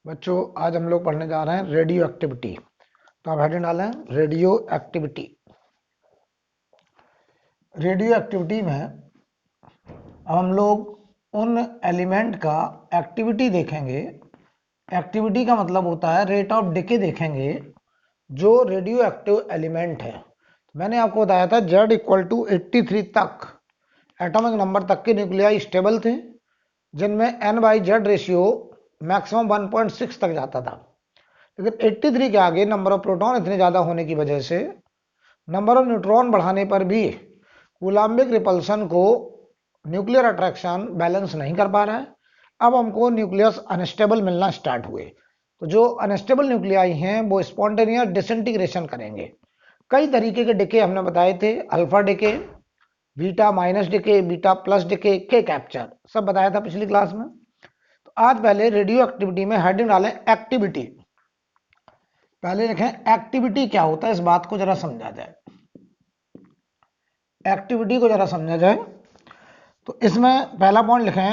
बच्चों आज हम लोग पढ़ने जा रहे हैं रेडियो एक्टिविटी। तो आप हेडिंग डालें रेडियो एक्टिविटी। रेडियो एक्टिविटी में अब हम लोग उन एलिमेंट का एक्टिविटी देखेंगे। एक्टिविटी का मतलब होता है रेट ऑफ डिके देखेंगे जो रेडियो एक्टिव एलिमेंट है। तो मैंने आपको बताया था Z इक्वल टू 83 तक एटॉमिक नंबर तक के न्यूक्लियाई स्टेबल थे, जिनमें N/Z रेशियो मैक्सिमम 1.6 तक जाता था। लेकिन 83 के आगे नंबर ऑफ प्रोटॉन इतने ज़्यादा होने की वजह से नंबर ऑफ न्यूट्रॉन बढ़ाने पर भी कूलाम्बिक रिपल्सन को न्यूक्लियर अट्रैक्शन बैलेंस नहीं कर पा रहा है। अब हमको न्यूक्लियस अनस्टेबल मिलना स्टार्ट हुए। तो जो अनस्टेबल न्यूक्लियाई हैं वो स्पॉन्टेनियस डिसइंटीग्रेशन करेंगे। कई तरीके के डिके हमने बताए थे, alpha decay, beta minus decay, beta plus decay, के कैप्चर, सब बताया था पिछली क्लास में। तो आज पहले रेडियो एक्टिविटी में हेडिंग डालें एक्टिविटी। पहले देखें एक्टिविटी क्या होता है, इस बात को जरा समझा जाए। एक्टिविटी को जरा समझा जाए तो इसमें पहला पॉइंट लिखें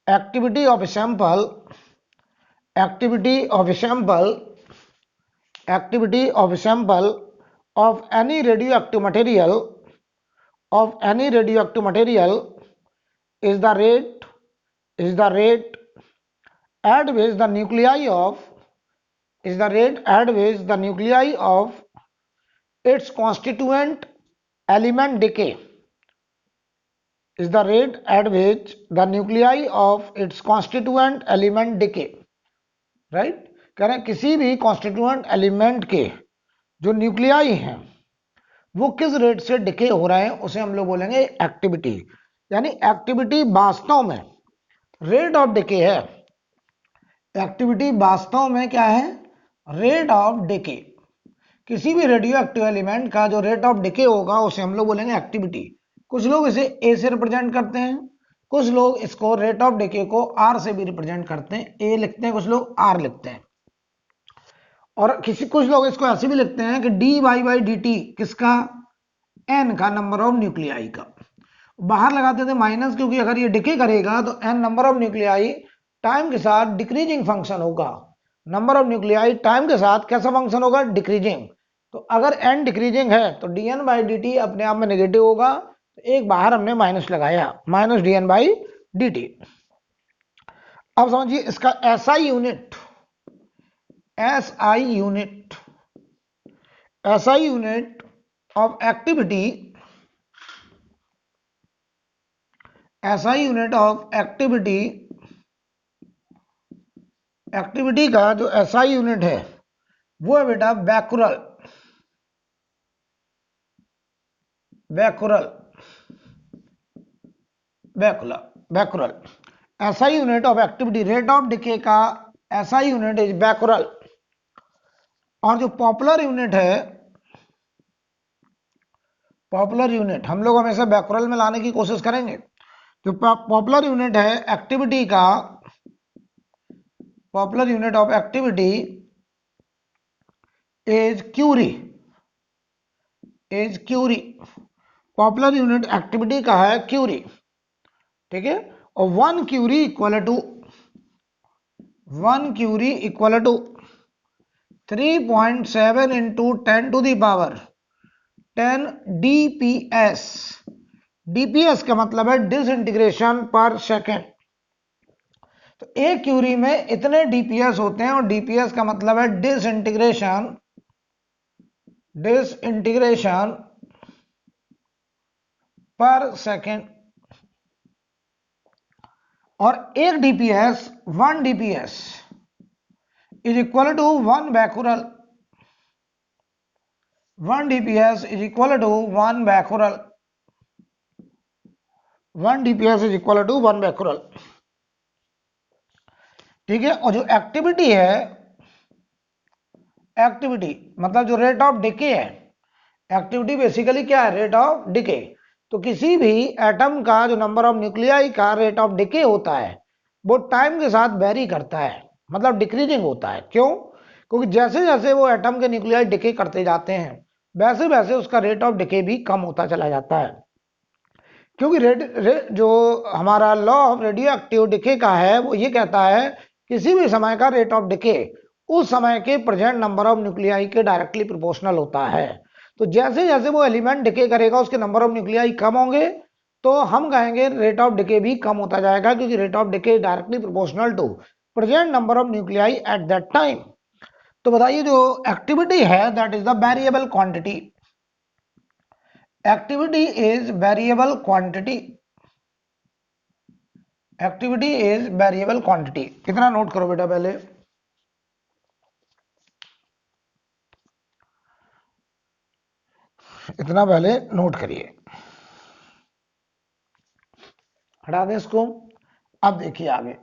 activity of sample, activity of sample, activity of sample of any radio active material, of any radio active material is the rate at which the nuclei of its constituent element decay, is the rate at which the nuclei of its constituent element decay, right? कह रहे हैं किसी भी constituent element के जो nuclei हैं वो किस रेट से डिके हो रहे हैं उसे हम लोग बोलेंगे एक्टिविटी। यानी एक्टिविटी वास्तव में रेट ऑफ डिके है। एक्टिविटी वास्तव में क्या है? Rate of decay. किसी भी रेडियो एक्टिव एलिमेंट का जो रेट ऑफ डिके होगा उसे हम लोग बोलेंगे एक्टिविटी। कुछ लोग इसे ए से रिप्रेजेंट करते हैं, कुछ लोग इसको रेट ऑफ डिके को आर से भी रिप्रेजेंट करते हैं, ए लिखते हैं, कुछ लोग आर लिखते हैं। और कुछ लोग इसको ऐसे भी लिखते हैं कि d y by D t, किसका? एन का, नंबर ऑफ न्यूक्लियाई का। बाहर लगाते थे माइनस, क्योंकि अगर ये डिके करेगा तो n number of nuclei time के साथ डिक्रीजिंग फंक्शन होगा। नंबर ऑफ न्यूक्लियाई टाइम के साथ कैसा फंक्शन होगा? डिक्रीजिंग। तो अगर एन डिक्रीजिंग है तो d N by D t अपने आप में नेगेटिव होगा। तो एक बाहर हमने माइनस लगाया, minus D N by D T. अब समझिए इसका SI unit, SI unit, SI unit of activity, SI unit of activity, activity का जो एसआई यूनिट है वो है बेटा becquerel, becquerel, becquerel, becquerel. SI unit of activity, rate of decay का एसआई यूनिट इज बैकुरल। और जो पॉपुलर यूनिट है, पॉपुलर यूनिट हम लोग हमेशा बैकुरल में लाने की कोशिश करेंगे। जो पॉपुलर यूनिट है एक्टिविटी का, popular unit of activity is curie, is curie. Popular unit activity का है क्यूरी, ठीक है। और 1 curie equal to 3.7 into 10 to the power 10 dps. Dps का मतलब है डिसइंटीग्रेशन पर सेकेंड। तो एक क्यूरी में इतने डीपीएस होते हैं, और डीपीएस का मतलब है डिसइंटीग्रेशन, डिसइंटीग्रेशन पर सेकेंड। और एक dps, 1 dps is equal to 1 becquerel. 1 dps is equal to 1 becquerel, 1 dps is equal to 1 becquerel, ठीक है। और जो एक्टिविटी है, एक्टिविटी मतलब जो रेट ऑफ डिके है, एक्टिविटी बेसिकली क्या है? Rate of decay. तो किसी भी एटम का जो नंबर ऑफ न्यूक्लियाई का रेट ऑफ डिके होता है वो टाइम के साथ वेरी करता है, मतलब डिक्रीजिंग होता है। क्यों? क्योंकि जैसे जैसे वो एटम के न्यूक्लियाई डिके करते जाते हैं वैसे वैसे उसका रेट ऑफ डिके भी कम होता चला जाता है। क्योंकि जो हमारा law of radio active decay का है वो ये कहता है किसी भी समय का रेट ऑफ डिके उस समय के प्रेजेंट नंबर ऑफ न्यूक्लियाई के डायरेक्टली प्रोपोर्शनल होता है। तो जैसे जैसे वो एलिमेंट डिके करेगा उसके नंबर ऑफ न्यूक्लियाई कम होंगे, तो हम कहेंगे रेट ऑफ डिके भी कम होता जाएगा, क्योंकि rate of decay directly proportional to present number of nuclei at that time. तो बताइए जो एक्टिविटी है that is the variable quantity. Activity is variable quantity. Activity is variable quantity. कितना नोट करो बेटा, पहले इतना पहले नोट करिए, हटा दें इसको। अब देखिए आगे,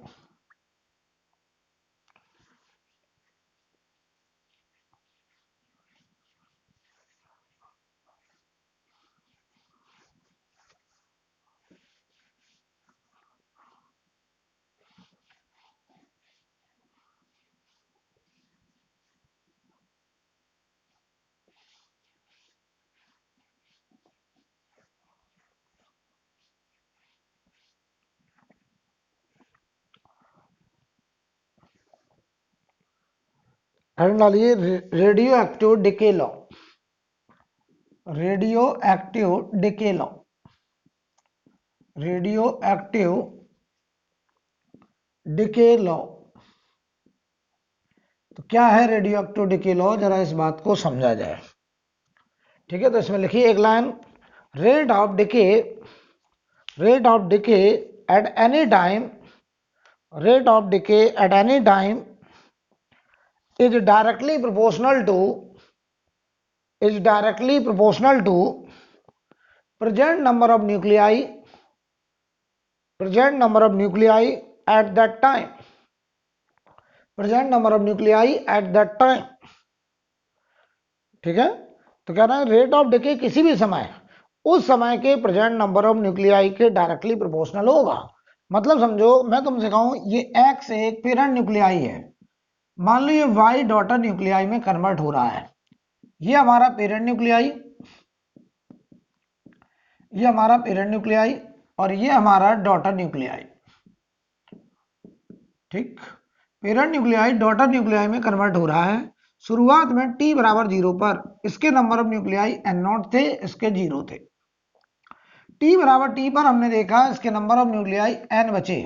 हेडिंग डालिए radio active decay law. Radio active decay law. Radio active decay law. तो क्या है रेडियो एक्टिव डिके लॉ, जरा इस बात को समझा जाए। ठीक है, तो इसमें लिखिए एक line, rate of decay, rate of decay eight any time, rate of decay eight any time is directly proportional to, is directly proportional to present number of nuclei, present number of nuclei at that time, present number of nuclei at that time। ठीक है, तो कह रहा है rate of decay किसी भी समय उस समय के प्रेजेंट नंबर ऑफ न्यूक्लियाई के डायरेक्टली प्रोपोर्शनल होगा। मतलब समझो मैं तुमसे कहूं ये एक्स एक पेरेंट न्यूक्लियाई है, मान लो ये वाई डॉटर न्यूक्लियाई में कन्वर्ट हो रहा है। ये हमारा पेरेंट न्यूक्लियाई, ये हमारा पेरेंट न्यूक्लियाई और ये हमारा डॉटर न्यूक्लियाई। ठीक, पेरेंट न्यूक्लियाई डॉटर न्यूक्लियाई में कन्वर्ट हो रहा है। शुरुआत में t बराबर 0 पर इसके नंबर ऑफ न्यूक्लियाई n0 थे, इसके 0 थे। t बराबर t पर हमने देखा इसके नंबर ऑफ न्यूक्लियाई n बचे,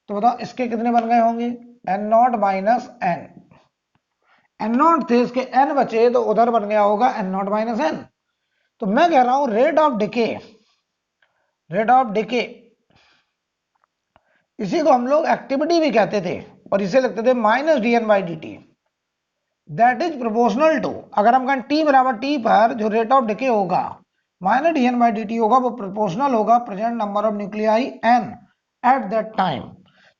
तो बताओ इसके कितने बन गए होंगे, n0 माइनस n। n0 थे, इसके n बचे, तो उधर बन गया होगा n0 माइनस n। तो मैं कह रहा हूं rate of decay, rate of decay, इसी को हम लोग एक्टिविटी भी कहते थे और इसे लिखते थे minus D N by D t, that is proportional to, अगर हम कहें टी बराबर टी पर जो रेट ऑफ डिके होगा minus D N by D t होगा, वो प्रोपोर्शनल होगा present number of nuclei n at that time.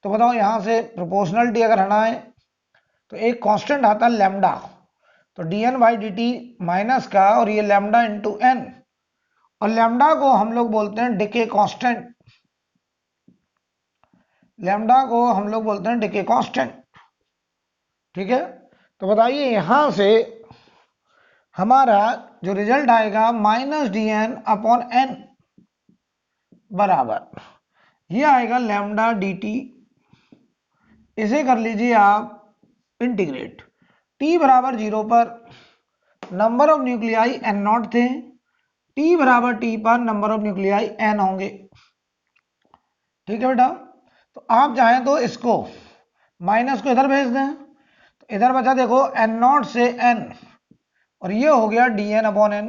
तो बताओ यहां से प्रोपोर्शनलिटी अगर हटाए तो एक कांस्टेंट आता है लैम्डा, तो d N by D t minus का और ये लैम्डा इंटू एन, और लैम्डा को हम लोग बोलते हैं डिके कांस्टेंट, लैम्डा को हम लोग बोलते हैं डिके कांस्टेंट। ठीक है, तो बताइए यहां से हमारा जो रिजल्ट आएगा minus D n upon n बराबर ये आएगा लैम्डा डी टी। इसे कर लीजिए आप इंटीग्रेट, टी बराबर 0 पर number of nuclei n nought थे, टी बराबर टी पर नंबर ऑफ न्यूक्लियाई एन होंगे। ठीक है बेटा, तो आप चाहें तो इसको माइनस को इधर भेज दें, तो इधर बचा देखो एन नॉट से एन, और ये हो गया डी एन अपॉन एन,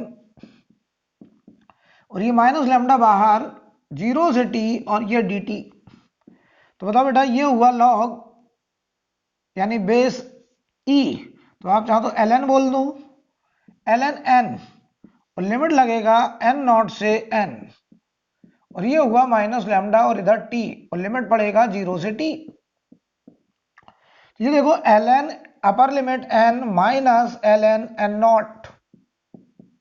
और ये माइनस लैम्डा बाहर 0 से टी और ये डी टी। तो बताओ बेटा ये हुआ लॉग यानी बेस ई, तो आप चाहो तो एल एन बोल दो, एल एन एन, और लिमिट लगेगा एन नॉट से एन, और ये हुआ माइनस लैम्डा और इधर टी, और लिमिट पड़ेगा 0 से टी। ये देखो l n upper limit n minus l n n nought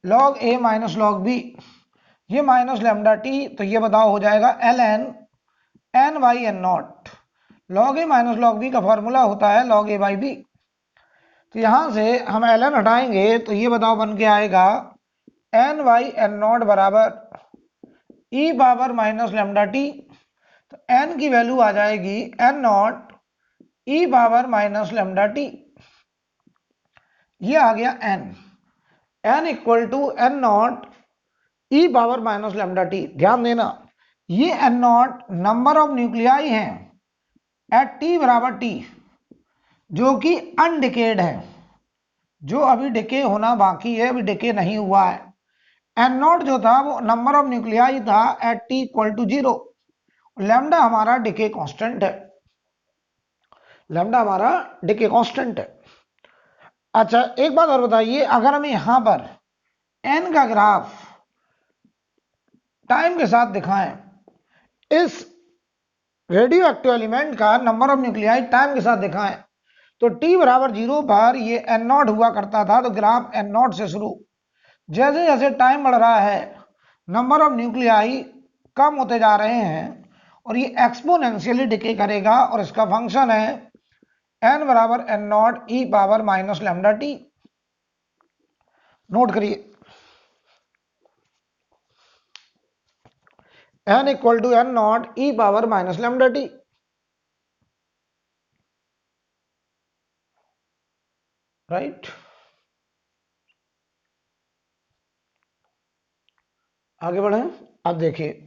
log a minus log b, ये माइनस लैम्डा टी, तो ये बताओ हो जाएगा l n n by n nought, log a minus log b का फॉर्मूला होता है लॉग ए बाई बी। तो यहां से हम एल एन हटाएंगे तो ये बताओ बन के आएगा एन बाई एन नॉट बराबर e power minus lambda t, तो एन की वैल्यू आ जाएगी n not E power minus lambda T, ये आ गया n equal to n nought E power minus lambda t. ध्यान देना, ये n nought number of nuclei हैं एट t बराबर t, जो कि अनडिकेड है, जो अभी डिके होना बाकी है, अभी डिके नहीं हुआ है। एन नॉट जो था वो नंबर ऑफ न्यूक्लियाई था at T equal to 0। Lambda हमारा डिके कांस्टेंट है, लैम्डा हमारा डिके कांस्टेंट है। अच्छा एक बात और बताइए, अगर हम यहां पर एन का ग्राफ टाइम के साथ दिखाएं, इस रेडियो एक्टिव एलिमेंट का नंबर ऑफ न्यूक्लियाई टाइम के साथ दिखाएं, तो t बराबर 0 पर ये एन नॉट हुआ करता था, तो ग्राफ एन नॉट से शुरू, जैसे जैसे टाइम बढ़ रहा है नंबर ऑफ न्यूक्लियाई कम होते जा रहे हैं और ये एक्सपोनेंशियली डिके करेगा, और इसका फंक्शन है n बराबर N not E power minus lambda t. Note करिए, n equal to n not E power minus lambda t. Right, आगे बढ़े। अब देखिए,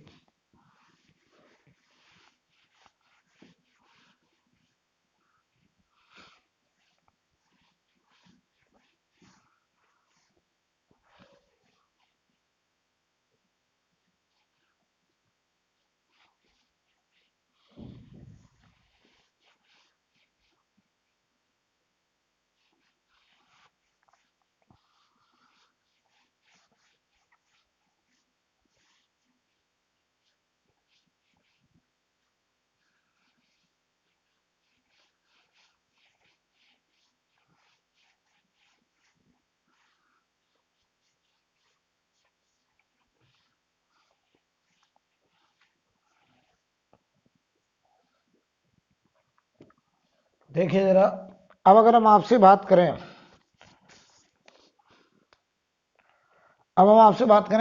देखिए जरा, अब अगर हम आपसे बात करें,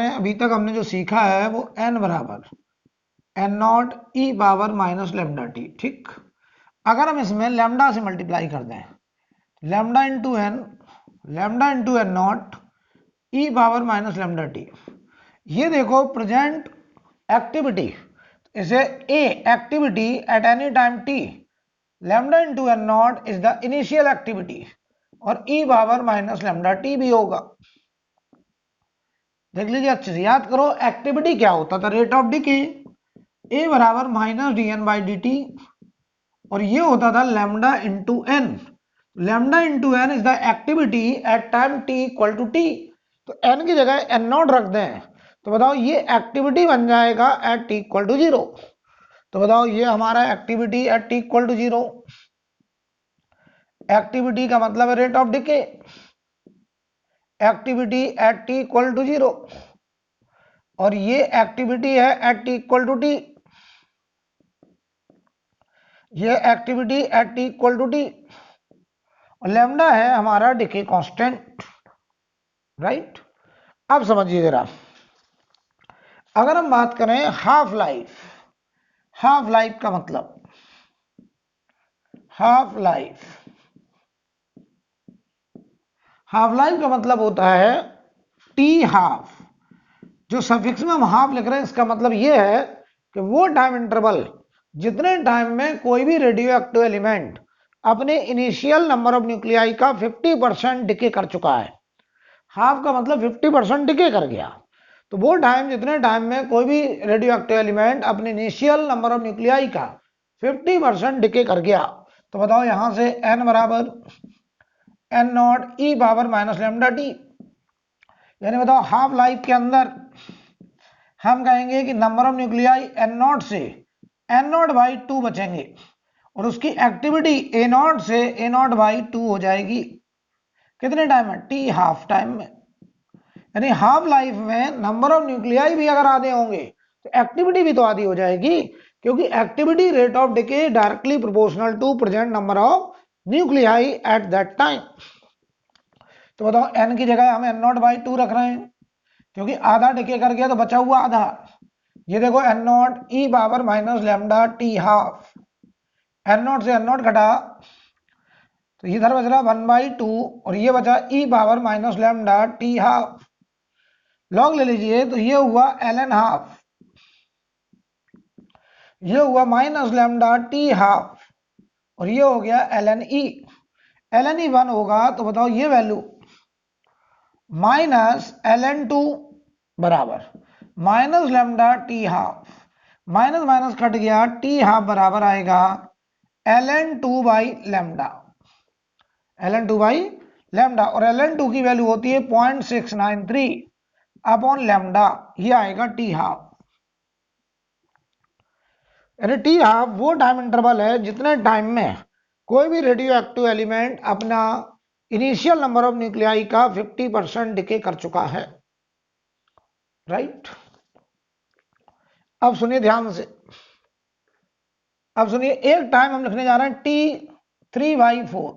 अभी तक हमने जो सीखा है वो n बराबर N not E power minus lambda T. ठीक, अगर हम इसमें लेमडा से मल्टीप्लाई कर दें, lambda into N not E power minus lambda T, ये देखो प्रेजेंट एक्टिविटी, इसे A activity at any time T, lambda into N naught is the initial activity, और E power minus lambda T भी होगा। देख लीजिए अच्छे से, याद करो एक्टिविटी क्या होता था, रेट ऑफ डिके, ए बराबर minus D N by D t, और ये होता था lambda into n. Lambda into n is the activity at time t equal to t, तो एन की जगह एन नॉट रख दें, तो बताओ ये एक्टिविटी बन जाएगा एट टी इक्वल टू 0। तो बताओ ये हमारा activity at T equal to 0, activity का मतलब है rate of decay, activity at T equal to 0, और ये एक्टिविटी है at T equal to T, ये activity at T equal to T, और लेमडा है हमारा डिके कांस्टेंट। राइट, अब समझिए जरा, अगर हम बात करें हाफ लाइफ, हाफ लाइफ का मतलब, हाफ लाइफ का मतलब होता है टी हाफ। जो सफिक्स में हम हाफ लिख रहे हैं, इसका मतलब यह है कि वो टाइम इंटरवल जितने टाइम में कोई भी रेडियो एक्टिव एलिमेंट अपने इनिशियल नंबर ऑफ न्यूक्लियाई का 50% डिके कर चुका है। हाफ का मतलब 50% डिके कर गया, तो वो टाइम जितने टाइम में कोई भी रेडियो एक्टिव एलिमेंट अपने इनिशियल नंबर ऑफ न्यूक्लियाई का 50% डिके कर गया, तो बताओ यहां से n बराबर N not E power minus lambda t, यानी बताओ हाफ लाइफ के अंदर हम कहेंगे कि number of nuclei n not से एन नॉट बाई 2 बचेंगे, और उसकी एक्टिविटी ए नॉट से ए नॉट बाई 2 हो जाएगी। कितने टाइम में? टी हाफ टाइम में। यानी हाफ लाइफ में नंबर ऑफ न्यूक्लियाई भी अगर आधे होंगे तो एक्टिविटी भी तो आधी हो जाएगी, क्योंकि activity rate of decay directly proportional to present number of nuclei at that time. तो बताओ n की जगह हम एन नॉट बाई 2 रख रहे हैं, क्योंकि आधा डिके कर गया तो बचा हुआ आधा। ये देखो N not E power minus lambda T half, N not से एन नॉट घटा तो इधर बच रहा 1/2 और ये बचा E power minus lambda T half. Log ले लीजिए तो ये हुआ ln हाफ, ये हुआ माइनस लैम्डा टी हाफ और ये हो गया ln ई। ln ई 1 होगा तो बताओ ये वैल्यू माइनस ln 2 बराबर minus lambda T half, minus minus cut गया, टी हाफ बराबर आएगा ln 2 by lambda, ln 2 by lambda और ln 2 की वैल्यू होती है 0.693 अपॉन लैम्डा, ये आएगा टी हाफ। यानी टी हाफ वो टाइम इंटरवल है जितने टाइम में कोई भी रेडियो एक्टिव एलिमेंट अपना इनिशियल नंबर ऑफ न्यूक्लियाई का 50% डिके कर चुका है। राइट, अब सुनिए ध्यान से, अब सुनिए एक टाइम हम लिखने जा रहे हैं T3/4।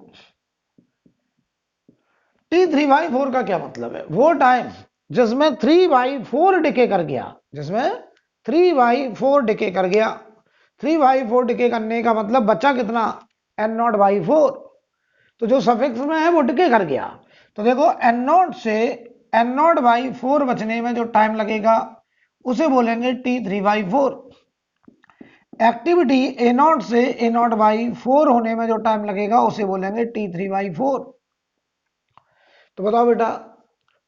T3/4 का क्या मतलब है? वो टाइम जिसमें 3/4 डिके कर गया, जिसमें 3/4 डिके कर गया। 3/4 डिके करने का मतलब बचा कितना? n0/4। तो जो सफिक्स में है वो डिके कर गया। तो देखो n0 से n0/4 बचने में जो टाइम लगेगा उसे बोलेंगे T3/4। एक्टिविटी A0 से A0/4 होने में जो टाइम लगेगा उसे बोलेंगे T3/4। तो बताओ बेटा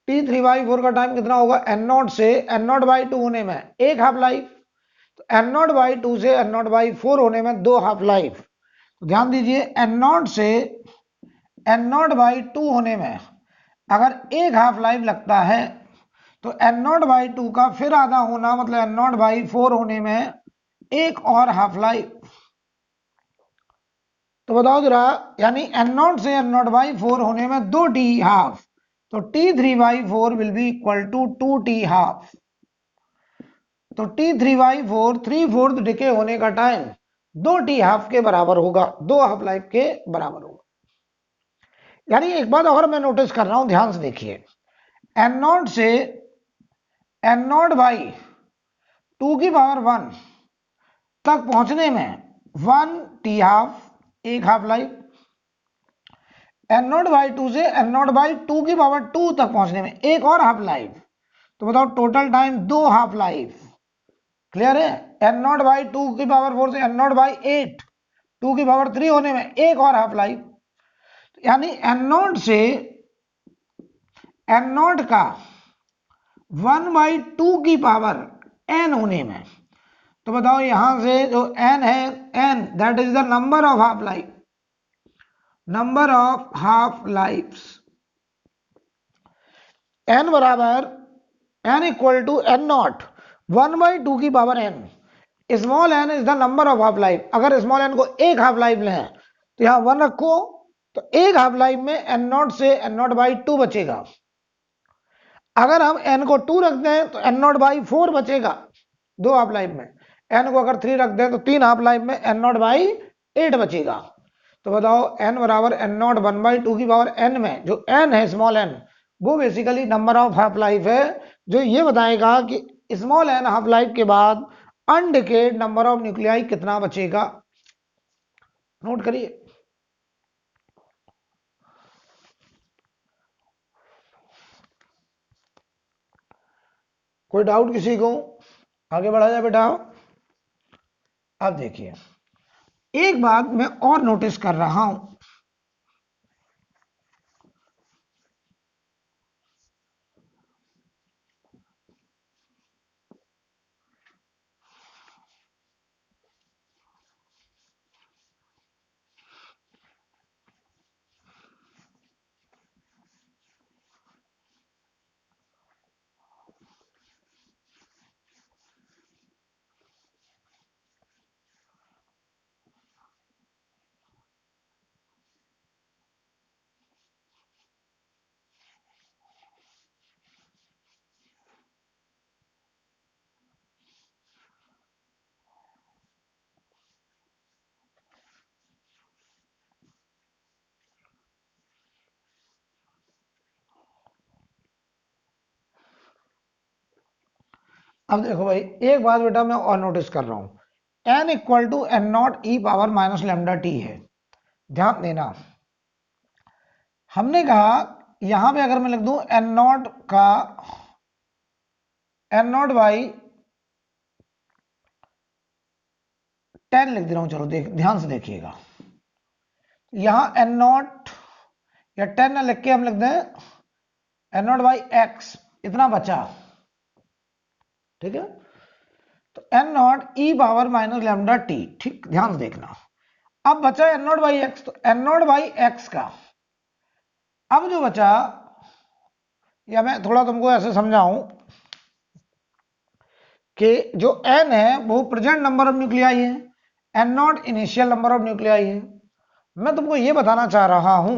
T3/4 का टाइम कितना होगा? n0 से n0/2 होने में एक हाफ लाइफ, तो n0/2 से n0/4 होने में दो हाफ लाइफ। तो ध्यान दीजिए n0 से n0/2 होने में अगर एक हाफ लाइफ लगता है तो n0/2 का फिर आधा होना मतलब n0/4 होने में एक और हाफ लाइफ। तो बताओ जरा, यानी n0 से n0/4 होने में दो टी हाफ, तो T3/4 will be equal to 2t half. तो T3/4 3/4 डिके होने का टाइम दो टी हाफ के बराबर होगा, दो हाफ लाइफ के बराबर होगा। यानी एक बात और मैं नोटिस कर रहा हूं, ध्यान से देखिए, n0 से n0/2 तक पहुंचने में 1t हाफ एक हाफ लाइफ, n0/2 से n0/2 तक पहुंचने में एक और हाफ लाइफ। तो बताओ टोटल टाइम दो हाफ लाइफ। क्लियर है? n0/2 से n0/8 2 होने में एक और हाफ लाइफ, यानी n0 से n0 का 1/2 n होने में। तो बताओ यहां से जो n है, n that is the number of half life, number of half lifes. n बराबर n equal to n0 1/2 n। Small n is the number of half life. अगर स्मॉल n को एक हाफ लाइफ लें तो यहां 1 रखो, तो एक हाफ लाइफ में n0 से n0/2 बचेगा। अगर हम n को 2 रख दें तो n0/4 बचेगा दो हाफ लाइफ में। n को अगर 3 रख दें तो तीन हाफ लाइफ में n0/8 बचेगा। तो बताओ n बराबर n0 1/2 n में जो n है स्मॉल n वो basically number of half life है, जो ये बताएगा कि स्मॉल n हाफ लाइफ के बाद अनडिकेड नंबर ऑफ न्यूक्लियाई कितना बचेगा। नोट करिए। कोई डाउट किसी को? आगे बढ़ा जाए बेटा। अब देखिए एक बात मैं और नोटिस कर रहा हूं, अब देखो भाई एक बात बेटा मैं और नोटिस कर रहा हूं, n equal to n not E power minus lambda t है। ध्यान देना, हमने कहा यहां पे अगर मैं लिख दूं एन नॉट का एन नॉट बाई 10 लिख दे रहा हूं, चलो ध्यान से देखिएगा, यहां एन नॉट या 10 ना लिख के हम लिख दें एन नॉट बाई एक्स, इतना बचा, ठीक है। तो n not E power minus lambda t, ठीक, ध्यान से देखना। अब बचा एन नॉट बाई एक्स, तो एन नॉट बाई एक्स का अब जो बचा, या मैं थोड़ा तुमको ऐसे समझाऊं कि जो n है वो प्रेजेंट नंबर ऑफ न्यूक्लियाई है, n nought initial number of nuclei है। मैं तुमको ये बताना चाह रहा हूं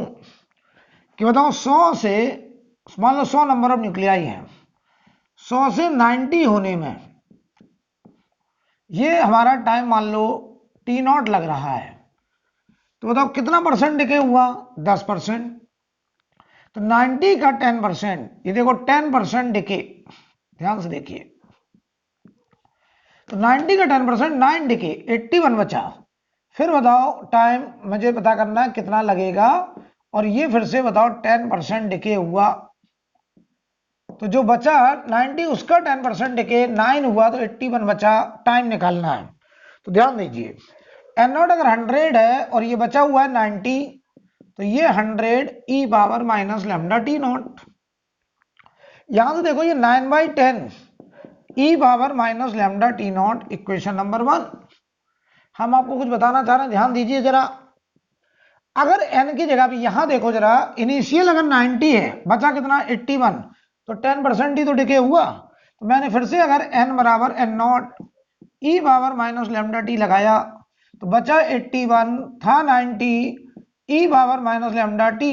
कि बताओ 100 से, मान लो 100 नंबर ऑफ न्यूक्लियाई है, 100 से 90 होने में ये हमारा टाइम मान लो टी नॉट लग रहा है, तो बताओ कितना परसेंट डिके हुआ? 10%। तो 90 का 10%, ये देखो 10% डिके, ध्यान से देखिए, तो 90 का 10% 9 डिके, 81 बचा। फिर बताओ टाइम मुझे पता करना है कितना लगेगा, और ये फिर से बताओ 10% डिके हुआ, तो जो बचा 90 उसका 10% डिके 9 हुआ, तो 81 बचा, टाइम निकालना है। तो ध्यान दीजिए, एन नॉट अगर 100 है और ये बचा हुआ है 90, तो ये 100 E power minus lambda T naught. यहां से देखो ये 9/10 E power minus lambda T naught, equation number 1। हम आपको कुछ बताना चाह रहे हैं, ध्यान दीजिए जरा। अगर n की जगह पे यहां देखो जरा, इनिशियल अगर 90 है, बचा कितना? 81, तो 10% ही तो डिके हुआ। तो मैंने फिर से अगर n बराबर N not E power minus lambda t लगाया, तो बचा 81 था 90 e power minus lambda t.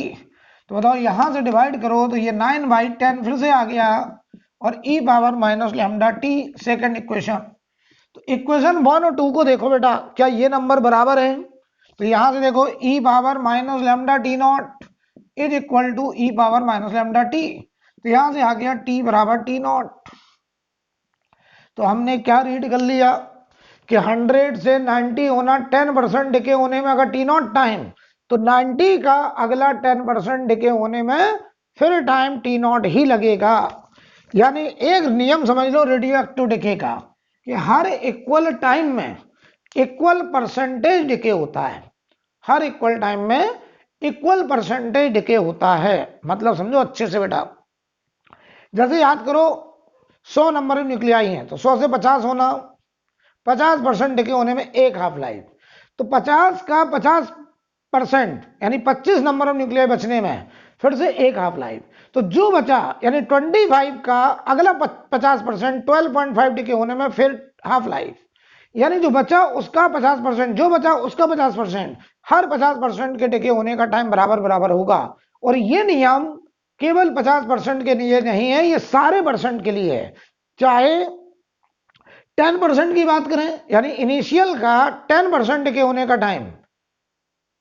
तो बताओ यहां से डिवाइड करो तो ये 9/10 फिर से आ गया, और E power minus lambda T second equation. तो इक्वेशन 1 और 2 को देखो बेटा, क्या ये नंबर बराबर है? तो यहां से देखो e power minus lambda T naught is equal to e power minus lambda t, तो यहां से आ गया टी बराबर टी नॉट। तो हमने क्या रीड कर लिया कि 100 से 90 होना, 10% डिके होने में अगर टी नॉट टाइम, तो 90 का अगला 10% डिके होने में फिर टाइम टी नॉट ही लगेगा। यानी एक नियम समझ लो रेडियो एक्टिव डिके का, कि हर इक्वल टाइम में इक्वल परसेंटेज डिके होता है, हर इक्वल टाइम में इक्वल परसेंटेज डिके होता है। मतलब समझो अच्छे से बेटा, जैसे याद करो 100 नंबर ऑफ न्यूक्लियाई हैं, तो 100 से 50 होना, 50% डिके होने में एक हाफ लाइफ, तो 50 का 50% यानी 25 नंबर ऑफ न्यूक्लियाई बचने में फिर से एक हाफ लाइफ। तो जो बचा यानी 25 का अगला 50%, 12.5 डिके होने में फिर हाफ लाइफ, यानी जो बचा उसका 50%, जो बचा उसका 50%, हर 50% के डिके होने का टाइम बराबर बराबर होगा। और ये नियम केवल 50% के लिए नहीं है, ये सारे परसेंट के लिए है। चाहे 10% की बात करें, यानी इनिशियल का 10% डिके होने का टाइम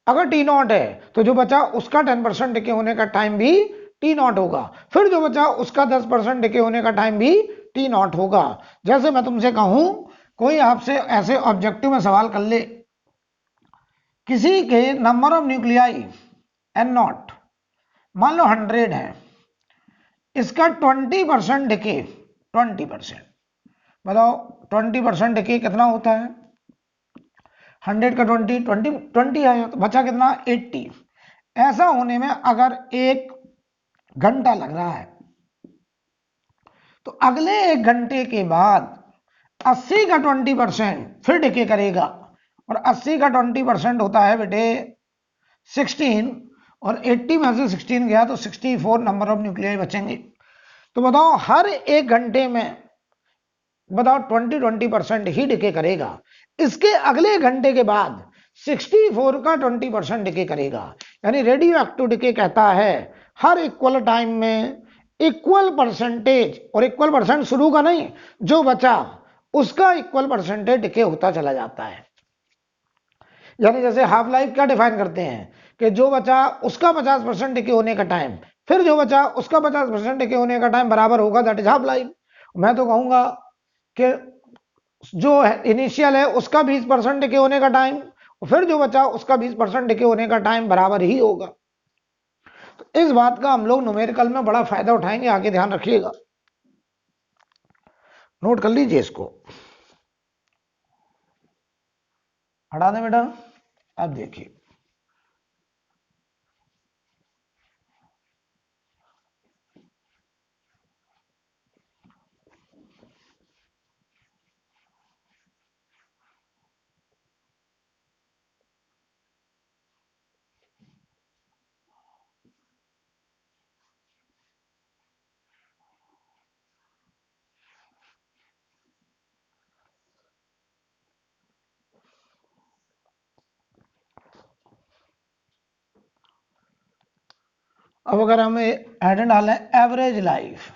अगर टी नॉट है, तो जो बचा उसका 10% डिके होने का टाइम भी टी नॉट होगा, फिर जो बचा उसका 10% डिके होने का टाइम भी टी नॉट होगा। जैसे मैं तुमसे कहूं, कोई आपसे ऐसे ऑब्जेक्टिव में सवाल कर ले, किसी के number of nuclei n nought मान लो 100 है, इसका 20% डिके, 20%, बताओ 20% डिके कितना होता है? 100 का 20 आया, तो बचा कितना? 80। ऐसा होने में अगर 1 घंटा लग रहा है, तो अगले 1 घंटे के बाद 80 का 20% फिर डिके करेगा, और 80 का 20% होता है बेटे 16, और 80 में से 16 गया तो 64 नंबर ऑफ न्यूक्लियाई बचेंगे। तो बताओ हर 1 घंटे में बताओ 20% ही डिके करेगा, इसके अगले घंटे के बाद 64 का 20% डिके करेगा। यानी रेडियो एक्टिव डिके कहता है हर इक्वल टाइम में इक्वल परसेंटेज, और इक्वल परसेंट शुरू का नहीं, जो बचा उसका इक्वल परसेंटेज डिके होता चला जाता है। यानी जैसे हाफ लाइफ क्या डिफाइन करते हैं कि जो बचा उसका 50% डिके होने का टाइम, फिर जो बचा उसका 50% डिके होने का टाइम बराबर होगा, दैट इज हाफ लाइफ। मैं तो कहूंगा कि जो है इनिशियल है उसका 20% डिके होने का टाइम, और फिर जो बचा उसका 20% डिके होने का टाइम बराबर ही होगा। तो इस बात का हम लोग न्यूमेरिकल में बड़ा फायदा उठाएंगे, आगे ध्यान रखिएगा, नोट कर लीजिए इसको। हटा दें बेटा। अब देखिए, अब अगर हमें एड डालें एवरेज लाइफ,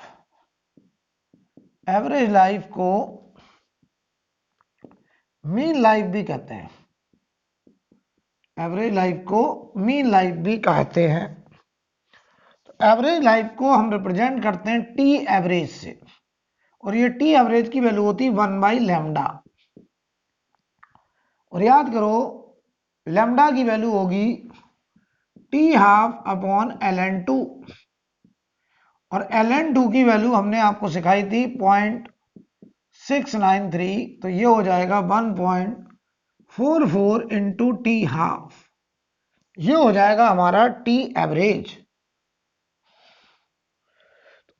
एवरेज लाइफ को मीन लाइफ भी कहते हैं, एवरेज लाइफ को मीन लाइफ भी कहते हैं। तो एवरेज लाइफ को हम रिप्रेजेंट करते हैं टी एवरेज से, और ये टी एवरेज की वैल्यू होती है 1/λ। और याद करो लैम्डा की वैल्यू होगी T12/ln2, और ln2 की वैल्यू हमने आपको सिखाई थी 0.693, तो ये हो जाएगा 1.44 इंटू T12, ये हो जाएगा हमारा टी एवरेज।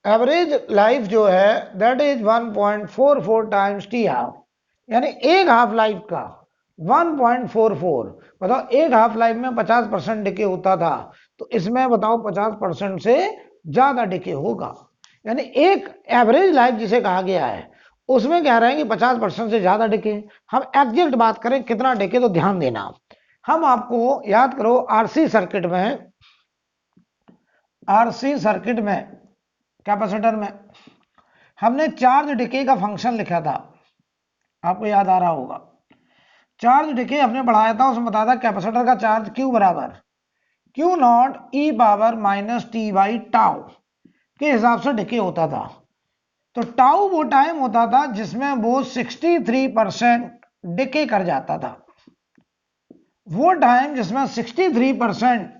एवरेज लाइफ जो है दैट इज 1.44 टाइम्स T12, यानी एक हाफ लाइफ का 1.44। बताओ एक हाफ लाइफ में 50% डिके होता था, तो इसमें बताओ 50% से ज्यादा डिके होगा, यानी एक एवरेज लाइफ जिसे कहा गया है उसमें कह रहे हैं कि 50% से ज्यादा डिके। हम एग्जैक्ट बात करें कितना डिके, तो ध्यान देना, हम आपको याद करो आरसी सर्किट में कैपेसिटर में हमने चार्ज डिके का फंक्शन लिखा था, आपको याद आ रहा होगा। चार्ज डिके हमने बढ़ाया था, उसमें बताया था कैपेसिटर का चार्ज Q बराबर Q0 e⁻t/टाउ के हिसाब से डिके होता था। तो टाउ वो टाइम होता था जिसमें वो 63% डिके कर जाता था, वो टाइम जिसमें 63%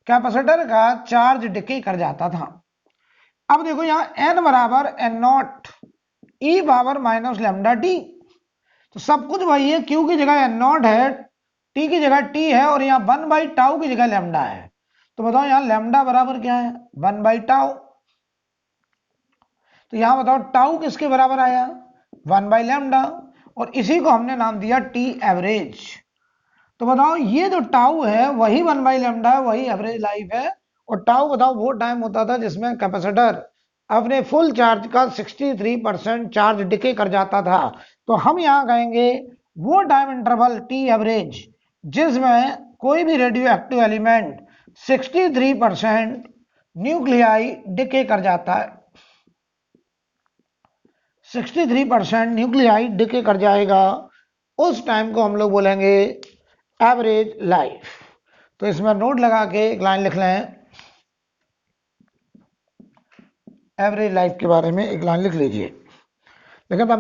कैपेसिटर का चार्ज डिके कर जाता था। अब देखो यहां n बराबर n0 e⁻−λt, तो सब कुछ वही है, Q की जगह n0 है, T की जगह T है, और यहाँ 1/टाउ की जगह लैम्डा है। तो बताओ यहाँ लैम्डा बराबर क्या है 1/टाउ, तो यहां बताओ टाउ किसके बराबर आया 1/λ, और इसी को हमने नाम दिया टी एवरेज। तो बताओ ये जो टाउ है वही 1/λ है, वही एवरेज लाइफ है। और टाउ बताओ वो टाइम होता था जिसमें कैपेसिटर अपने फुल चार्ज का 63% चार्ज डिके कर जाता था। तो हम यहां कहेंगे वो टाइम इंटरवल टी एवरेज जिसमें कोई भी radioactive element 63% nuclei decay कर जाता है, 63% न्यूक्लियाई डिके कर जाएगा, उस टाइम को हम लोग बोलेंगे एवरेज लाइफ। तो इसमें नोट लगा के एक लाइन लिख लें, एवरेज लाइफ के बारे में एक लाइन लिख लीजिए। लेकिन the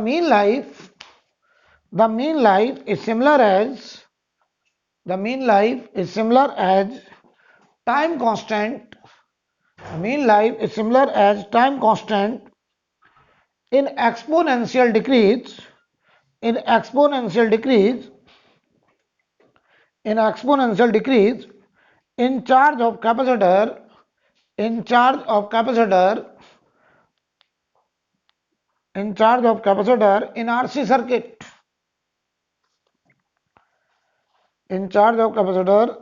mean life is similar as time constant, mean life is similar as time constant in exponential decrease in exponential decrease in charge of capacitor in charge of capacitor in RC circuit, in charge of capacitor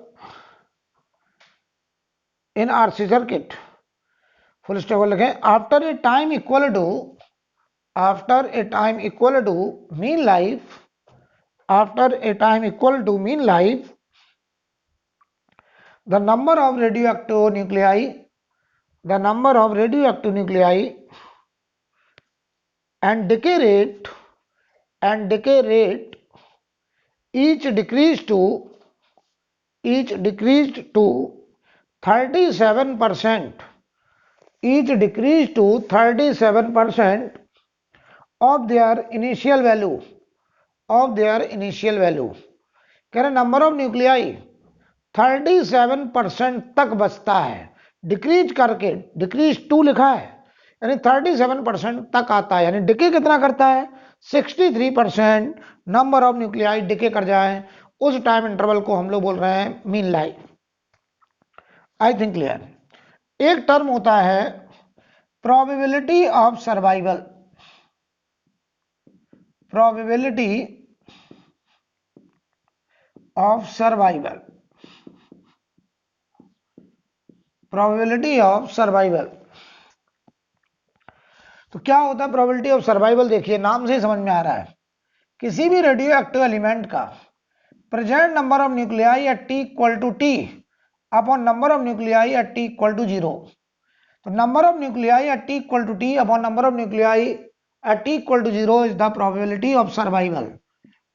in RC circuit, full stop लिखें। after a time equal to mean life, after a time equal to mean life, the number of radioactive nuclei and decay rate each decreased to 37%, each decreased to 37% of their initial value, of their initial value. कह रहे number of nuclei 37% तक बचता है, decrease करके, decrease 2 लिखा है, यानी 37% तक आता है, यानी डिके कितना करता है, 63% नंबर ऑफ न्यूक्लियाई डिके कर जाए, उस टाइम इंटरवल को हम लोग बोल रहे हैं mean life. I think clear. एक टर्म होता है probability of survival. Probability of survival, probability of survival. तो क्या होता है प्रोबेबिलिटी ऑफ सर्वाइवल? देखिए नाम से ही समझ में आ रहा है, किसी भी रेडियो एक्टिव एलिमेंट का present number of nuclei at T equal to t upon number of nuclei at T equal to 0। तो number of nuclei at T equal to t upon number of nuclei at T equal to 0 is the probability of survival.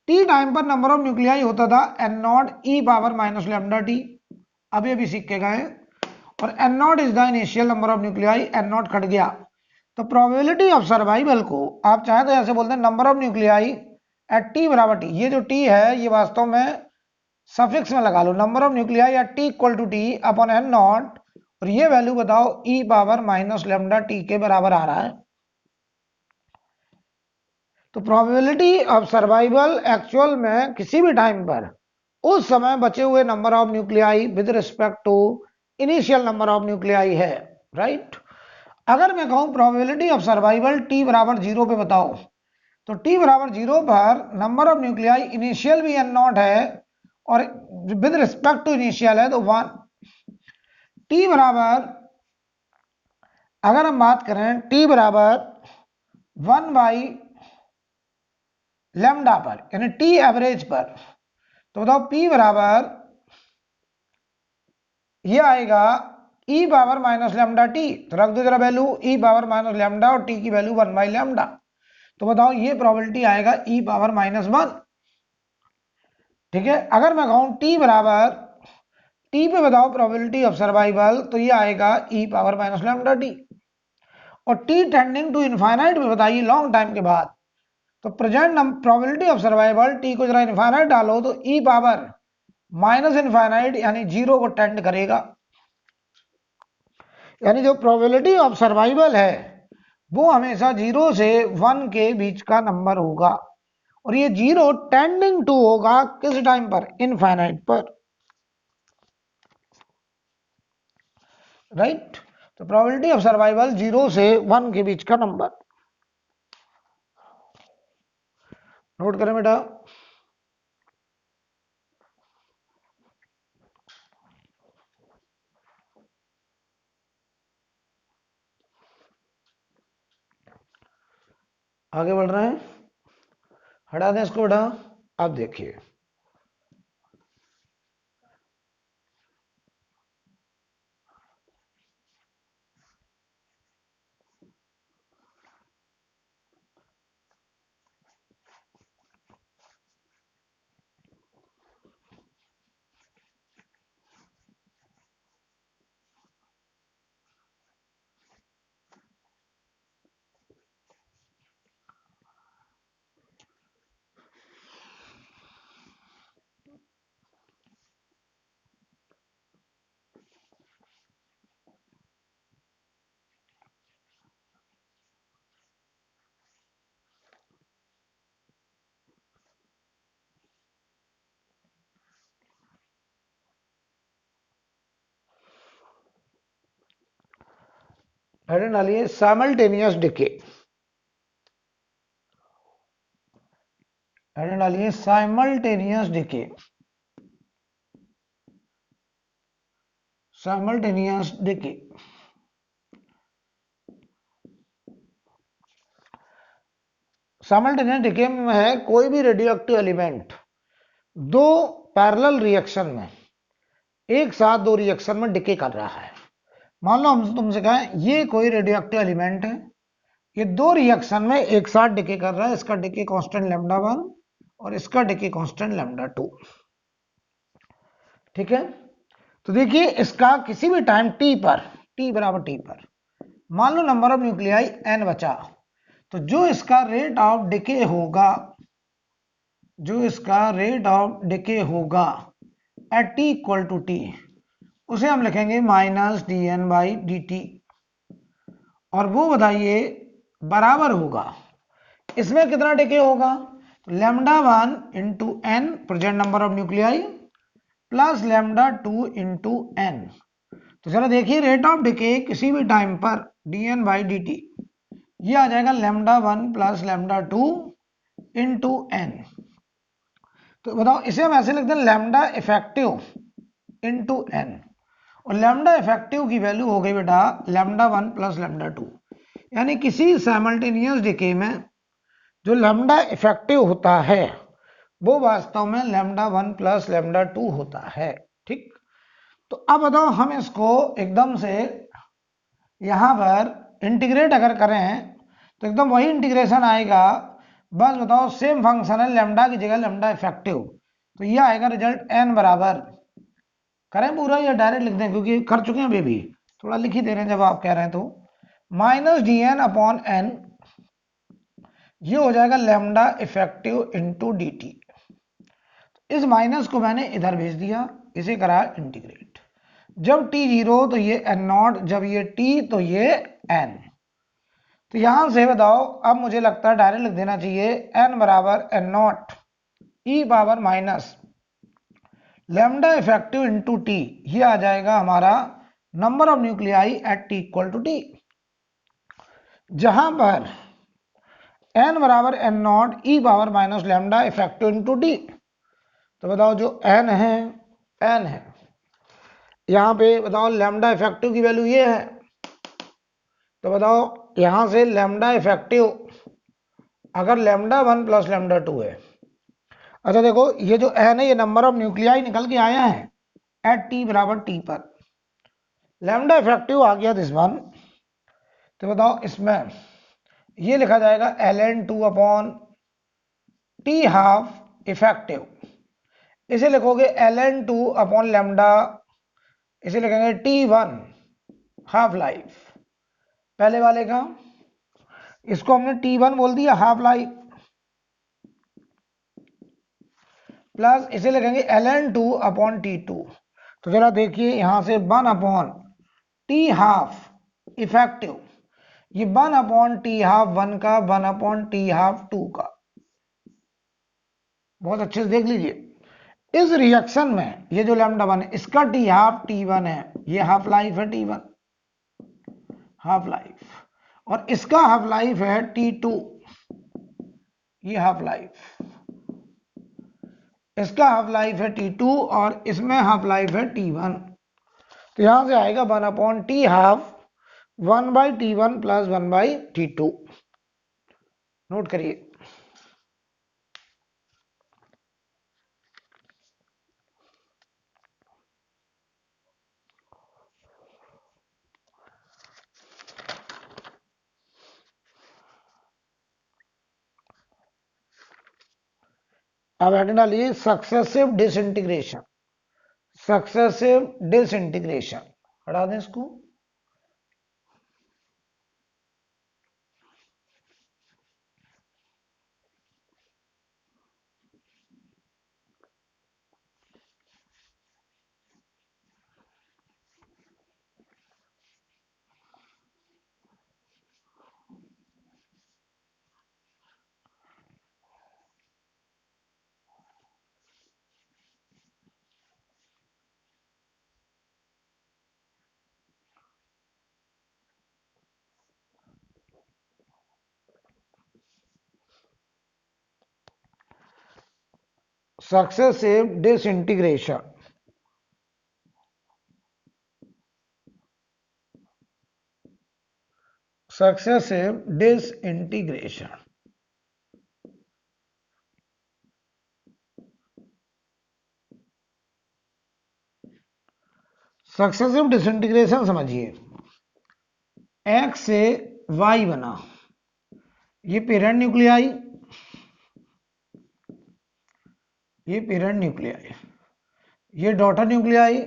T time पर number of nuclei होता था n not E power minus lambda t, अभी सीख के गए, और N naught is the initial number of nuclei, n nought cut गया। तो प्रोबेबिलिटी ऑफ सर्वाइवल को आप चाहे तो ऐसे बोलते हैं number of nuclei at T बराबर टी। ये जो टी है ये वास्तव में सफिक्स में लगा लो, number of nuclei at T equal to t upon n naught, और ये वैल्यू बताओ e power minus lambda t के बराबर आ रहा है। तो प्रोबेबिलिटी ऑफ सर्वाइवल एक्चुअल में किसी भी टाइम पर उस समय बचे हुए number of nuclei with respect to initial number of nuclei है, राइट। अगर मैं कहूं प्रोबेबिलिटी ऑफ सर्वाइवल टी बराबर 0 पे बताओ, तो टी बराबर 0 पर नंबर ऑफ न्यूक्लियाई इनिशियल भी एन नॉट है और विद रिस्पेक्ट टू इनिशियल है तो 1। टी बराबर, अगर हम बात करें टी बराबर 1 बाई लैम्डा पर, यानी टी एवरेज पर, तो बताओ पी बराबर ये आएगा ई पावर माइनस लैम्डा टी। तो रख दो जरा वैल्यू ई पावर माइनस लैम्डा और टी की वैल्यू 1 बाई लैम्डा, तो बताओ ये प्रोबेबिलिटी आएगा ई पावर माइनस 1। ठीक है, अगर मैं कहूं टी बराबर, टी पे बताओ प्रोबेबिलिटी ऑफ सर्वाइवल, तो ये आएगा ई पावर माइनस लैम्डा टी। और टी टेंडिंग टू इनफाइनाइट में बताइए लॉन्ग टाइम के बाद, तो present probability of survival T को जरा इनफाइनाइट डालो तो ई पावर माइनस इनफाइनाइट यानी 0 को टेंड करेगा। यानी जो प्रोबेबिलिटी ऑफ सर्वाइवल है वो हमेशा 0 से 1 के बीच का नंबर होगा, और ये 0 टेंडिंग टू होगा किस टाइम पर, इनफाइनाइट पर, राइट। तो प्रोबेबिलिटी ऑफ सर्वाइवल 0 से 1 के बीच का नंबर, नोट करें बेटा। आगे बढ़ रहे हैं, हटा दें इसको बेटा। अब देखिए हेडिंग डालिए साइमल्टेनियस डिके, हेडिंग डालिए simultaneous decay, simultaneous decay. Simultaneous decay में है कोई भी रेडियो एक्टिव एलिमेंट दो पैरेलल रिएक्शन में एक साथ दो रिएक्शन में डिके कर रहा है। मान लो हम तुमसे कहें ये कोई रेडियो एक्टिव एलिमेंट है, ये दो रिएक्शन में एक साथ डिके कर रहा है, इसका डिके कांस्टेंट लैम्डा 1 और इसका डिके कांस्टेंट लैम्डा 2। ठीक है, तो देखिए इसका किसी भी टाइम टी पर, टी बराबर टी पर मान लो नंबर ऑफ न्यूक्लियाई n बचा, तो जो इसका रेट ऑफ डिके होगा जो इसका रेट ऑफ डिके होगा at T equal to t, उसे हम लिखेंगे minus D N by D t, और वो बताइए बराबर होगा, इसमें कितना डिके होगा, तो lambda 1 into n present number of nuclei plus lambda 2 into n. तो चलो देखिए रेट ऑफ डिके किसी भी टाइम पर d N by D t, ये आ जाएगा lambda 1 plus lambda 2 into n. तो बताओ इसे हम ऐसे लिखते हैं लैम्डा इफेक्टिव इंटू एन, और लैम्डा इफेक्टिव की वैल्यू हो गई बेटा लैम्डा 1 प्लस लैम्डा 2, यानी किसी साइमल्टेनियस डिके में जो लैम्डा इफेक्टिव होता है वो वास्तव में लैम्डा 1 प्लस लैम्डा 2 होता है। ठीक, तो अब बताओ हम इसको एकदम से यहां पर इंटीग्रेट अगर करें तो एकदम वही इंटीग्रेशन आएगा, बस बताओ सेम फंक्शन है, लैम्डा की जगह लैम्डा इफेक्टिव, तो ये आएगा रिजल्ट एन बराबर, करें पूरा या डायरेक्ट लिख दें क्योंकि कर चुके हैं बेबी, थोड़ा लिख ही दे रहे हैं जब आप कह रहे हैं, तो minus D n upon n, ये हो जाएगा lambda effective into d t. इस माइनस को मैंने इधर भेज दिया, इसे करा इंटीग्रेट, जब टी 0 तो ये एन नॉट, जब ये टी तो ये एन। तो यहां से बताओ अब मुझे लगता है डायरेक्ट लिख देना चाहिए एन बराबर N not E power minus lambda effective into t, ये आ जाएगा हमारा number of nuclei at T equal to t, जहां पर एन बराबर N not E power minus lambda effective into t. तो बताओ जो एन है यहां पे बताओ लैम्डा इफेक्टिव की वैल्यू ये है, तो बताओ यहां से लैम्डा इफेक्टिव अगर लैम्डा 1 प्लस लैम्डा 2 है, अच्छा देखो ये जो एन है ये नंबर ऑफ न्यूक्लियाई निकल के आया है एट टी बराबर टी पर, लैम्डा इफेक्टिव आ गया दिस वन, तो बताओ इसमें ये लिखा जाएगा ln 2 upon T half effective, इसे लिखोगे ln 2 अपॉन लैम्डा, इसे लिखेंगे T1 हाफ लाइफ, पहले वाले का इसको हमने T1 बोल दिया हाफ लाइफ, प्लस इसे लिखेंगे ln 2 अपॉन T2। तो जरा देखिए यहां से 1 अपॉन टी हाफ इफेक्टिव, ये 1 अपॉन टी हाफ 1 का, 1 अपॉन टी हाफ 2 का, बहुत अच्छे से देख लीजिए इस रिएक्शन में ये जो लैम्डा 1 है इसका टी हाफ T1 है, ये हाफ लाइफ है T1 हाफ लाइफ, और इसका हाफ लाइफ है T2, ये हाफ लाइफ, इसका हाफ लाइफ है T2 और इसमें हाफ लाइफ है T1। तो यहां से आएगा 1 upon T half 1 by T1 plus 1 by T2, note करिए। अब ऐड डालिए सक्सेसिव डिसइंटीग्रेशन, सक्सेसिव डिसइंटीग्रेशन, हटा दें इसको, successive disintegration, successive disintegration, successive disintegration समझिए, एक्स से वाई बना, ये पेरेंट न्यूक्लियाई, ये पेरेंट न्यूक्लियाई, ये डॉटर न्यूक्लियाई,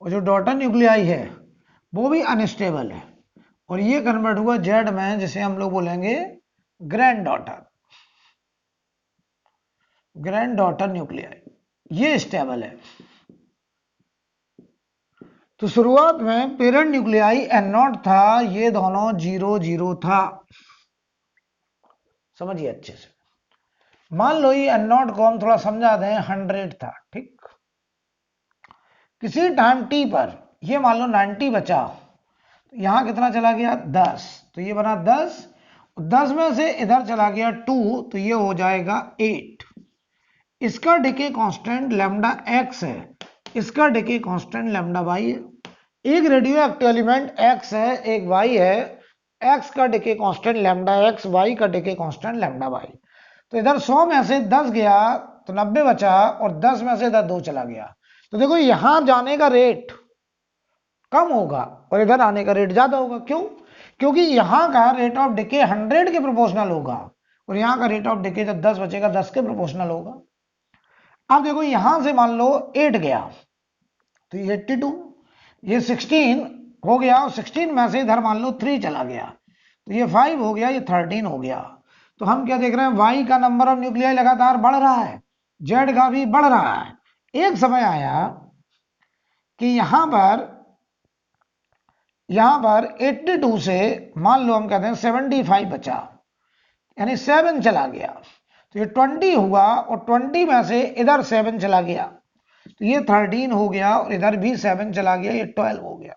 और जो डॉटर न्यूक्लियाई है वो भी अनस्टेबल है, और ये कन्वर्ट हुआ जेड में जिसे हम लोग बोलेंगे grand daughter. Grand daughter nuclei, ये स्टेबल है। तो शुरुआत में पेरेंट न्यूक्लियाई N0 था, ये दोनों 0 0 था। समझिए अच्छे से। मान लो ये N0 को हम थोड़ा समझा दें, 100 था, ठीक। किसी टाइम t पर ये मान लो 90 बचा, तो यहां कितना चला गया 10, तो ये बना 10, 10 में से इधर चला गया 2, तो ये हो जाएगा 8। इसका डिके कांस्टेंट लैम्डा x है, इसका डिके कांस्टेंट लैम्डा y है। एक रेडियो एक्टिव एलिमेंट x है, एक y है, x का decay constant lambda x, y का डिके कांस्टेंट लैम्डा y। तो इधर 100 में से 10 गया तो 90 बचा, और 10 में से इधर 2 चला गया। तो देखो यहां जाने का रेट कम होगा और इधर आने का रेट ज्यादा होगा। क्यों? क्योंकि यहां का रेट ऑफ डिके 100 के प्रोपोर्शनल होगा, और यहां का रेट ऑफ डिके जब 10 बचेगा 10 के प्रोपोर्शनल होगा। अब देखो यहां से मान लो 8 गया, तो ये 82, ये 16 हो गया, और 16 में से इधर मान लो 3 चला गया, तो ये 5 हो गया, ये 13 हो गया। तो हम क्या देख रहे हैं, वाई का नंबर ऑफ न्यूक्लियाई लगातार बढ़ रहा है, जेड का भी बढ़ रहा है। एक समय आया कि यहां पर 82 से मान लो हम कहते हैं 75 बचा, यानी 7 चला गया, तो ये 20 हुआ, और 20 में से इधर 7 चला गया, तो ये 13 हो गया, और इधर भी 7 चला गया, ये 12 हो गया।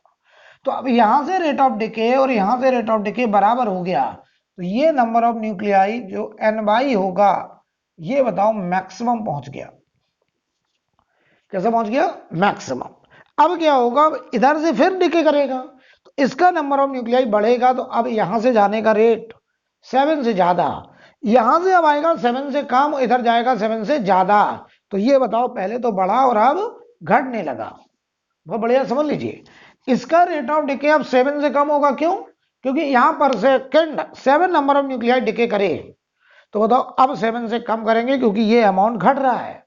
तो अब यहां से रेट ऑफ डिके और यहां से रेट ऑफ डिके बराबर हो गया, तो ये नंबर ऑफ न्यूक्लियाई जो N/y होगा, ये बताओ मैक्सिमम पहुंच गया। कैसे पहुंच गया? मैक्सिमम। अब क्या होगा, इधर से फिर डिके करेगा, तो इसका नंबर ऑफ न्यूक्लियाई बढ़ेगा, तो अब यहां से जाने का रेट 7 से ज्यादा, यहां से अब आएगा 7 से कम, इधर जाएगा 7 से ज्यादा। तो ये बताओ, पहले तो बढ़ा और अब घटने लगा। बहुत बढ़िया, समझ लीजिए। इसका रेट ऑफ डिके अब 7 से कम होगा। क्यों? क्योंकि यहां पर second 7 number of nuclei decay करे, तो बताओ अब 7 से कम करेंगे, क्योंकि ये अमाउंट घट रहा है।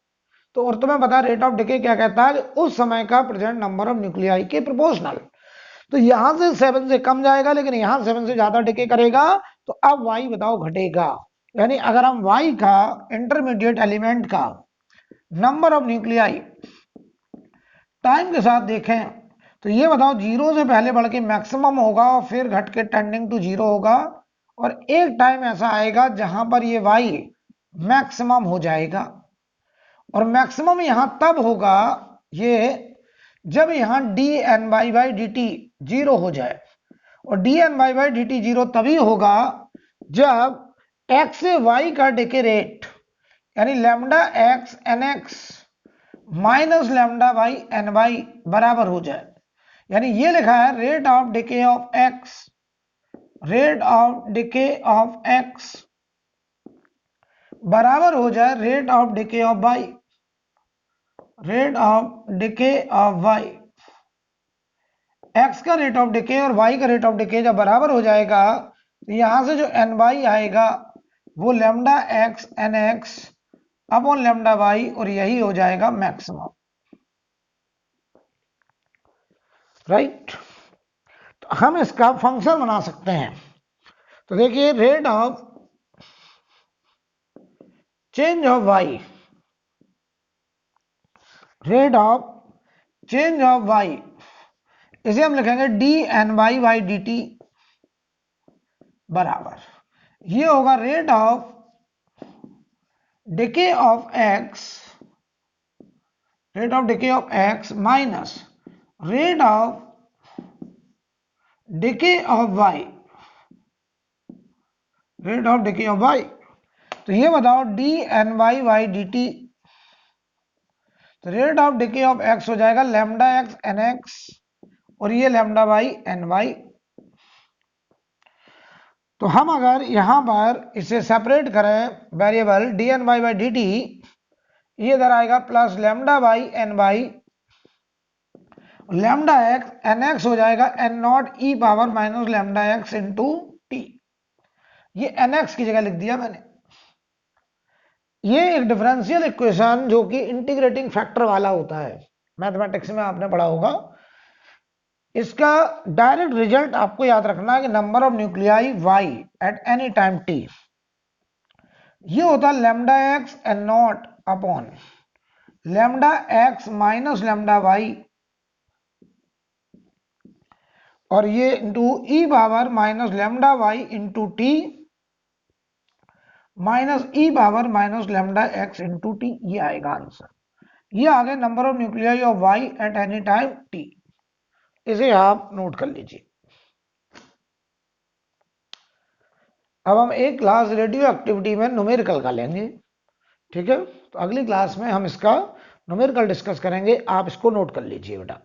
तो और तुम्हें पता रेट ऑफ डिके क्या कहता है, उस समय का प्रेजेंट नंबर ऑफ न्यूक्लियाई के प्रोपोर्शनल। तो यहां से 7 से कम जाएगा, लेकिन यहां 7 से ज्यादा डिके करेगा, तो अब y बताओ घटेगा। यानी अगर हम y का इंटरमीडिएट एलिमेंट का नंबर ऑफ न्यूक्लियाई टाइम के साथ देखें, तो ये बताओ 0 से पहले बढ़ के मैक्सिमम होगा, और फिर घट के टेंडिंग टू 0 होगा, और एक टाइम ऐसा आएगा जहां पर ये y मैक्सिमम हो जाएगा। और मैक्सिमम यहां तब होगा ये जब यहां dN/dt 0 हो जाए, और dN/dt 0 तभी होगा जब x से y का डिके रेट, यानी lambda x nx minus lambda y ny बराबर हो जाए। यानी ये लिखा है rate of decay of x, rate of decay of x बराबर हो जाए rate of decay of y, rate of decay of y। x का रेट ऑफ डिके और y का रेट ऑफ डिके जब बराबर हो जाएगा, तो यहां से जो ny आएगा वो lambda x nx upon lambda y, और यही हो जाएगा मैक्सिमम। राइट? तो हम इसका फंक्शन बना सकते हैं। तो देखिए, rate of change of y, rate of change of y, इसे हम लिखेंगे dN/dt बराबर, ये होगा rate of decay of x, rate of decay of x minus rate of decay of y, rate of decay of y। तो ये बताओ dN/dt, तो rate of decay of x हो जाएगा लैम्डा x nx, और ये लैम्डा y ny। तो हम अगर यहां पर इसे सेपरेट करें वेरिएबल dN/dt, ये इधर आएगा plus lambda y ny, lambda x nx हो जाएगा n0 e power minus lambda x into t. ये nx की जगह लिख दिया मैंने। ये एक डिफरेंशियल इक्वेशन जो कि इंटीग्रेटिंग फैक्टर वाला होता है, मैथमेटिक्स में आपने पढ़ा होगा। इसका डायरेक्ट रिजल्ट आपको याद रखना है कि number of nuclei y at any time t, ये होता है lambda x n0 upon lambda x minus lambda y, और ये into e power minus lambda y into t minus e power minus lambda x into t, ये आएगा answer. ये आ गया number of nuclei of y at any time t. इसे आप note कर लीजिए। अब हम एक क्लास रेडियो एक्टिविटी में न्यूमेरिकल का लेंगे, ठीक है। तो अगली क्लास में हम इसका न्यूमेरिकल डिस्कस करेंगे, आप इसको नोट कर लीजिए बेटा।